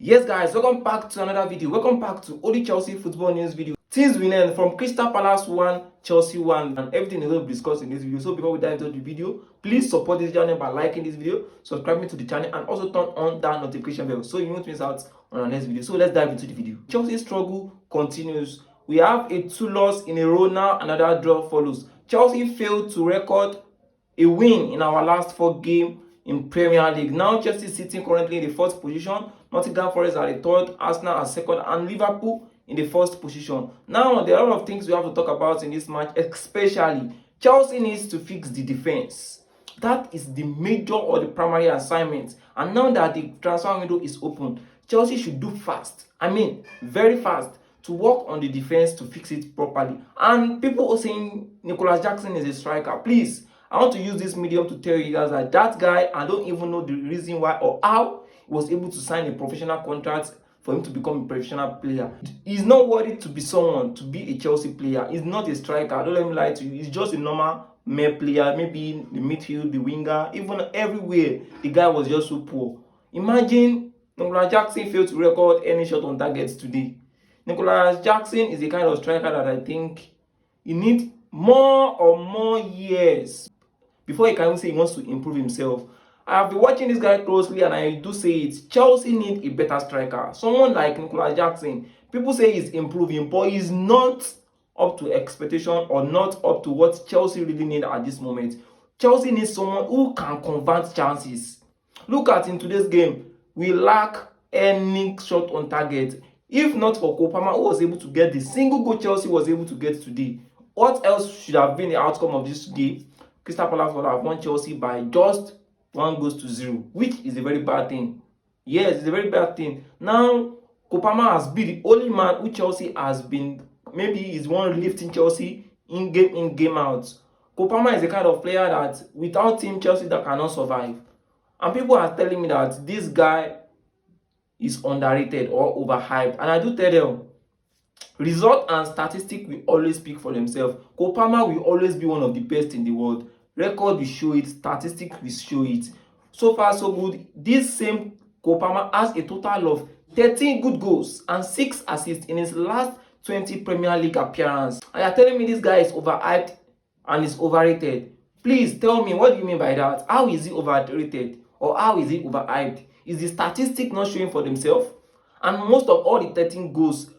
Yes guys, welcome back to another video. Welcome back to Only Chelsea Football News video. Things we learned from Crystal Palace 1, Chelsea 1, and everything is going to be discussed in this video. So before we dive into the video, please support this channel by liking this video, subscribing to the channel, and also turn on that notification bell so you won't miss out on our next video. So let's dive into the video. Chelsea's struggle continues. We have a 2 loss in a row now, another draw follows. Chelsea failed to record a win in our last 4 games in Premier League. Now Chelsea is sitting currently in the 4th position, Nottingham Forest are the 3rd, Arsenal are 2nd, and Liverpool in the 1st position. Now there are a lot of things we have to talk about in this match, especially Chelsea needs to fix the defense. That is the major or the primary assignment. And now that the transfer window is open, Chelsea should do fast. I mean, very fast to work on the defense to fix it properly. And people are saying Nicolas Jackson is a striker. Please, I want to use this medium to tell you guys that that guy, I don't even know the reason why or how he was able to sign a professional contract for him to become a professional player. He's not worthy to be someone, to be a Chelsea player. He's not a striker. Don't let me lie to you. He's just a normal male player, maybe in the midfield, the winger, even everywhere. The guy was just so poor. Imagine Nicolas Jackson failed to record any shot on targets today. Nicolas Jackson is the kind of striker that I think he needs more years before he can even say he wants to improve himself. I have been watching this guy closely and I do say it. Chelsea need a better striker. Someone like Nicolas Jackson. People say he's improving, but he's not up to expectation or not up to what Chelsea really need at this moment. Chelsea needs someone who can convert chances. Look at in today's game, we lack any shot on target. If not for Kopama, who was able to get the single goal Chelsea was able to get today, what else should have been the outcome of this game? Crystal Palace would have won Chelsea by just 1-0, which is a very bad thing. Yes, it's a very bad thing. Now, Kopama has been the only man who Chelsea has been, maybe he's one lifting Chelsea in game out. Kopama is the kind of player that without him, Chelsea that cannot survive. And people are telling me that this guy is underrated or overhyped. And I do tell them, result and statistics will always speak for themselves. Kopama will always be one of the best in the world. Record will show it, statistics will show it. So far so good. This same Kopama has a total of 13 good goals and 6 assists in his last 20 Premier League appearances. And you're telling me this guy is overhyped and is overrated. Please tell me, what do you mean by that? How is he overrated or how is he overhyped? Is the statistic not showing for themselves? And most of all the 13 goals,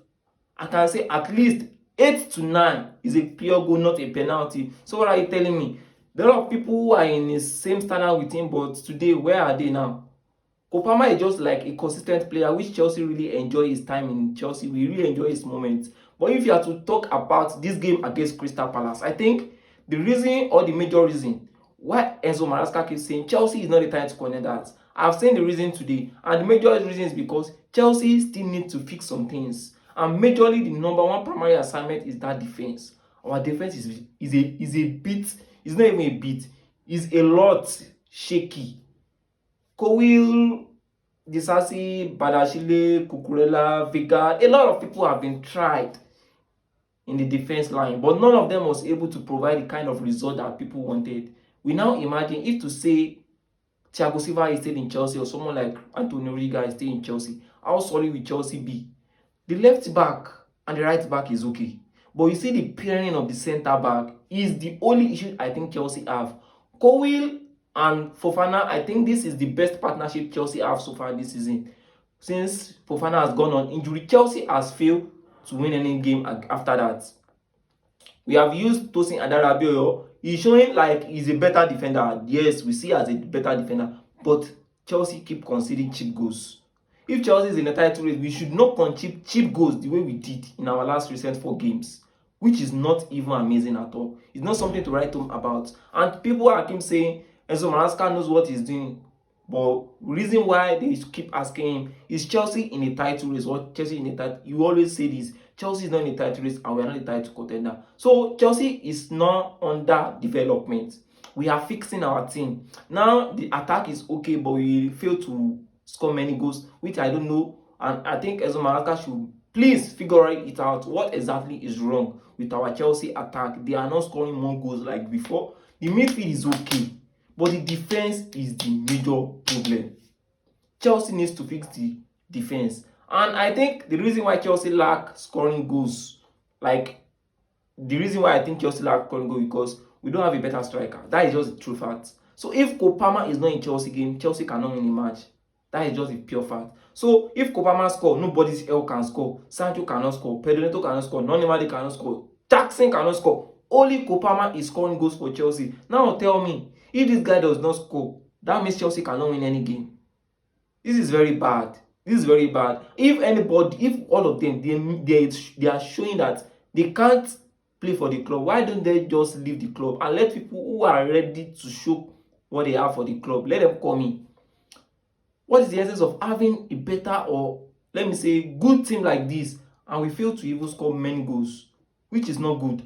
I can say at least 8 to 9 is a pure goal, not a penalty. So what are you telling me? There are a lot of people who are in the same standard with him, but today, where are they now? Kopama is just like a consistent player, which Chelsea really enjoy his time in Chelsea. We really enjoy his moments. But if you are to talk about this game against Crystal Palace, I think the reason or the major reason why Enzo Maresca keeps saying Chelsea is not the time to connect that, I've seen the reason today. And the major reason is because Chelsea still need to fix some things. And majorly, the number one primary assignment is that defense. Our defense is a bit, it's not even a bit, it's a lot shaky. Kowil, Disasi, Badashile, Kukurela, Vega, a lot of people have been tried in the defense line, but none of them was able to provide the kind of result that people wanted. We now imagine if to say Thiago Silva is still in Chelsea or someone like Antonio Riga is still in Chelsea, how solid will Chelsea be? The left back and the right back is okay. But you see the pairing of the centre back is the only issue I think Chelsea have. Kowil and Fofana, I think this is the best partnership Chelsea have so far this season. Since Fofana has gone on injury, Chelsea has failed to win any game after that. We have used Tosin Adarabioyo. He's showing like he's a better defender. Yes, we see as a better defender. But Chelsea keep conceding cheap goals. If Chelsea is in the title race, we should not concede cheap goals the way we did in our last recent 4 games, which is not even amazing at all. It's not something to write home about. And people are keep saying Enzo Maresca knows what he's doing. But the reason why they keep asking him, is Chelsea in a title race or Chelsea in a title? You always say this. Chelsea is not in a title race and we are not a title contender. So Chelsea is not under development. We are fixing our team. Now the attack is okay, but we fail to score many goals, which I don't know. And I think Enzo Maresca should please figure it out. What exactly is wrong with our Chelsea attack? They are not scoring more goals like before. The midfield is okay, but the defense is the major problem. Chelsea needs to fix the defense. And I think the reason why Chelsea lack scoring goals, like the reason why I think Chelsea lack scoring goals, because we don't have a better striker. That is just the true fact. So if Kopama is not in Chelsea game, Chelsea cannot win the match. That is just a pure fact. So if Kopama score, nobody else can score. Sancho cannot score. Pedro Neto cannot score. Nonimadi cannot score. Jackson cannot score. Only Kopama is scoring goals for Chelsea. Now tell me, if this guy does not score, that means Chelsea cannot win any game. This is very bad. This is very bad. If anybody, if all of them, they are showing that they can't play for the club, why don't they just leave the club and let people who are ready to show what they have for the club, let them come in? What is the essence of having a better, or let me say good team like this, and we fail to even score many goals, which is not good?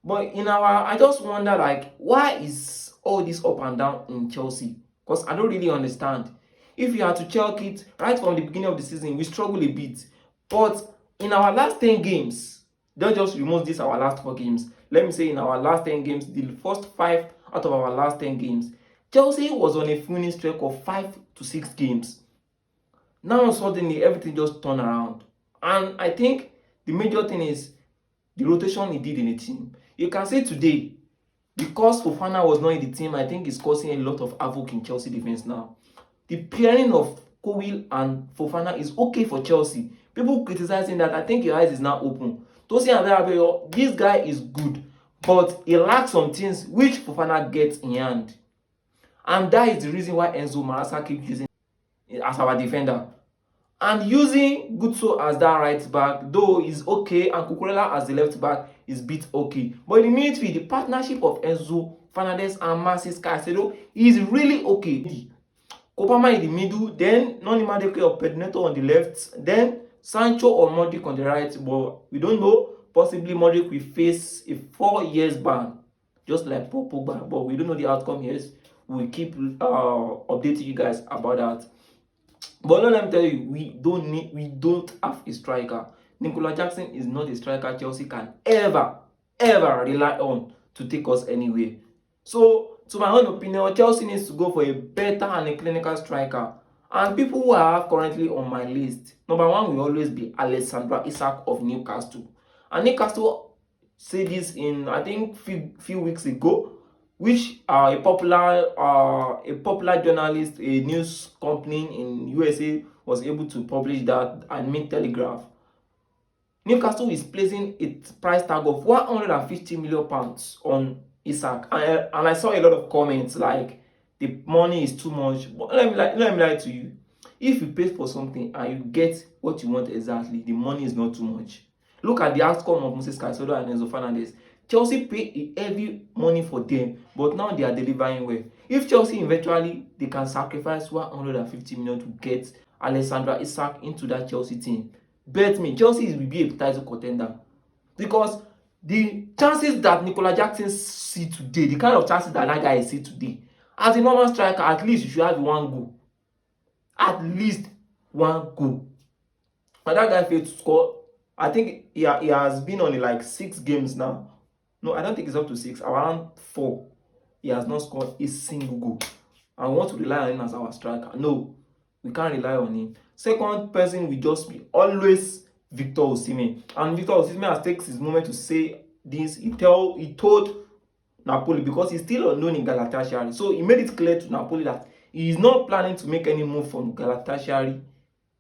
But I just wonder, like, why is all this up and down in Chelsea? Because I don't really understand. If you had to check it right from the beginning of the season, we struggle a bit. But in our last 10 games, don't just remove this our last 4 games. Let me say in our last 10 games, the first 5 out of our last 10 games, Chelsea was on a winning streak of 5 to 6 games. Now suddenly everything just turned around. And I think the major thing is the rotation he did in the team. You can say today, because Fofana was not in the team, I think it's causing a lot of havoc in Chelsea defense now. The pairing of Cowell and Fofana is okay for Chelsea. People criticizing that, I think your eyes is now open. Tosin Adebayo, this guy is good, but he lacks some things which Fofana gets in hand. And that is the reason why Enzo Maresca keeps using as our defender. And using Gutso as that right back, though, is okay, and Cucurella as the left back is bit okay. But in the midfield, the partnership of Enzo Fernandez and Marcus Caicedo is really okay. Kopama in the middle, then Noni Madueke or Pedro Neto on the left, then Sancho or Modric on the right. But we don't know. Possibly Modric will face a 4 years ban, just like Paul Pogba. But we don't know the outcome yet. We'll keep updating you guys about that. But let me tell you, we don't have a striker. Nicolas Jackson is not a striker Chelsea can ever rely on to take us anywhere. So, to my own opinion, Chelsea needs to go for a better and a clinical striker. And people who I have currently on my list, number 1 will always be Alexander Isak of Newcastle. And Newcastle said this in, I think, few weeks ago, which a popular journalist, a news company in USA was able to publish that and make Telegraph. Newcastle is placing its price tag of £150 million on Isak, and I saw a lot of comments like the money is too much. But let me lie to you. If you pay for something and you get what you want exactly, the money is not too much. Look at the outcome of Moses Caicedo and Enzo Fernandez. Chelsea paid heavy money for them, but now they are delivering well. If Chelsea eventually they can sacrifice 150 million to get Alexander Isak into that Chelsea team, bet me Chelsea will be a title contender. Because the chances that Nicolas Jackson see today, the kind of chances that guy see today, as a normal striker, at least you should have 1 goal. At least 1 goal. And that guy failed to score. I think he has been on like 6 games now. No, I don't think it's up to 6. Around 4. He has not scored a single goal. And we want to rely on him as our striker. No, we can't rely on him. Second person will just be always Victor Osimhen. And Victor Osimhen has taken his moment to say this. He told Napoli, because he's still unknown in Galatasaray. So he made it clear to Napoli that he is not planning to make any move from Galatasaray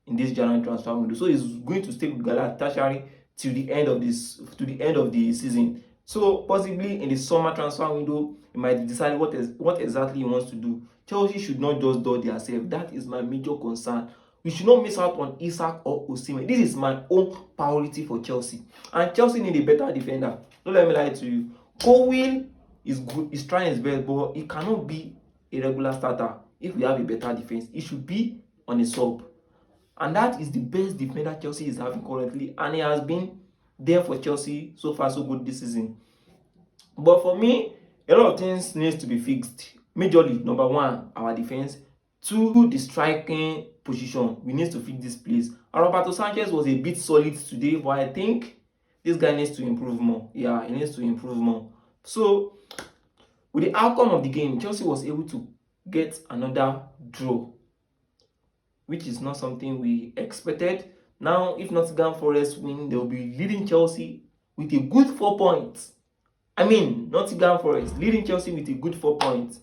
in this January transfer window. So he's going to stay with Galatasaray till the end of the season. So possibly in the summer transfer window, he might decide what exactly he wants to do. Chelsea should not just do themselves. That is my major concern. We should not miss out on Isak or Osimhen. This is my own priority for Chelsea. And Chelsea need a better defender. Don't let me lie to you. Cowell is good. He's trying his best, but he cannot be a regular starter. If we have a better defense, he should be on a sub. And that is the best defender Chelsea is having currently. And he has been there for Chelsea so far so good this season. But for me, a lot of things needs to be fixed. Majorly, number 1, our defense. 2, the striking position. We need to fix this place. And Roberto Sanchez was a bit solid today, but I think this guy needs to improve more. Yeah, he needs to improve more. So, with the outcome of the game, Chelsea was able to get another draw. which is not something we expected. Now, if Nottingham Forest win, they'll be leading Chelsea with a good 4 points. I mean, Nottingham Forest leading Chelsea with a good 4 points.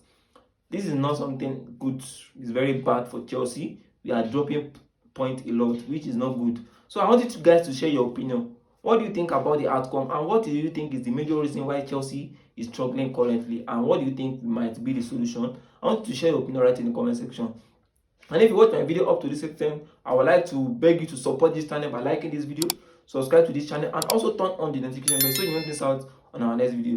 This is not something good. It's very bad for Chelsea. We are dropping points a lot, which is not good. So I want you guys to share your opinion. What do you think about the outcome, and what do you think is the major reason why Chelsea is struggling currently, and what do you think might be the solution? I want you to share your opinion right in the comment section. And if you watch my video up to this extent, I would like to beg you to support this channel by liking this video, subscribe to this channel, and also turn on the notification bell so you don't miss out on our next video.